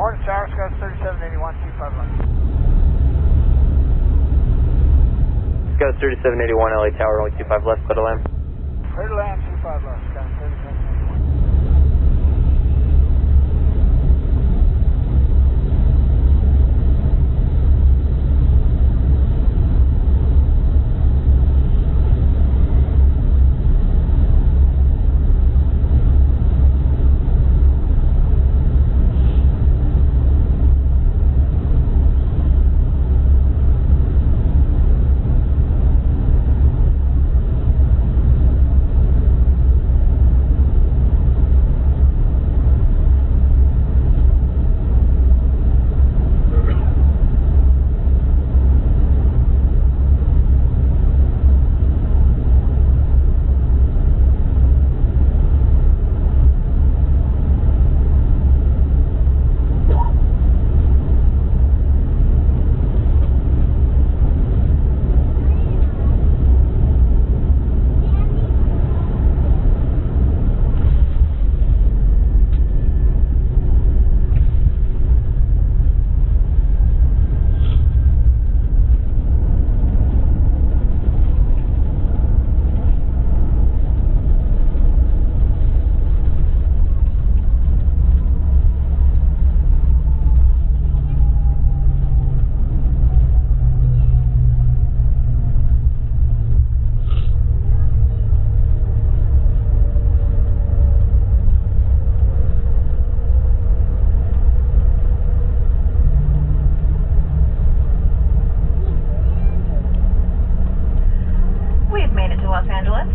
Morning, Tower, Scout 3781, 25 left. Scout 3781, LA Tower, only 25 left, clear to land. Clear to land, 25 left, Scout 3781.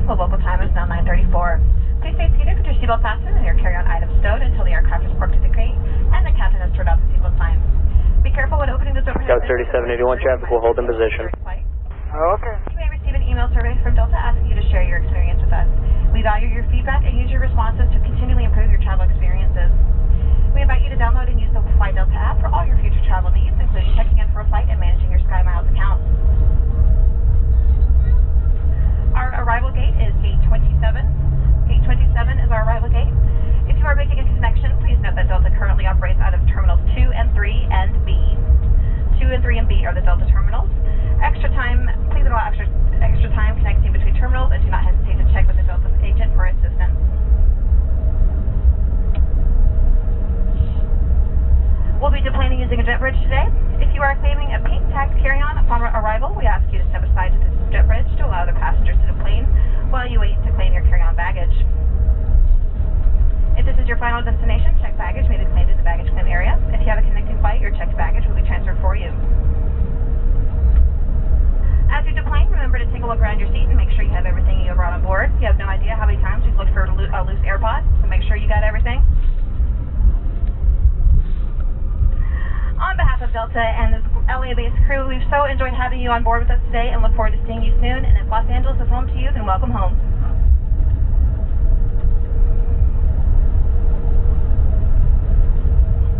The local time is now 9:34. Please stay seated with your seatbelt fastened and your carry-on items stowed until the aircraft is parked to the crate and the captain has turned off the seatbelt signs. Be careful when opening the door. Scout 3781 traffic will hold in position. Okay. You may receive an email survey from Delta asking you to share your experience with us. We value your feedback and use your responses to continually improve your travel experiences. We invite you to download and use the Fly Delta app for all your future travel needs, including checking in for a flight and managing your SkyMiles account. Our arrival gate is gate 27. Gate 27 is our arrival gate. If you are making a connection, please note that Delta currently operates out of terminals 2 and 3 and B. 2 and 3 and B are the Delta terminals. Please allow extra time connecting between terminals and do not hesitate to check with the Delta agent for assistance. We'll be deplaning using a jet bridge today. If you are claiming a pink tagged carry-on upon arrival, we ask you to step aside to this jet bridge to allow the passengers to deplane while you wait to claim your carry-on baggage. If this is your final destination, checked baggage may be claimed at the baggage claim area. If you have a connecting flight, your checked baggage will be transferred for you. As you deplane, remember to take a look around your seat and make sure you have everything you brought on board. You have no idea how many times we've looked for a loose AirPod, so make sure you got everything. On behalf of Delta and the LA-based crew, we've so enjoyed having you on board with us today and look forward to seeing you soon. And if Los Angeles is home to you, then welcome home.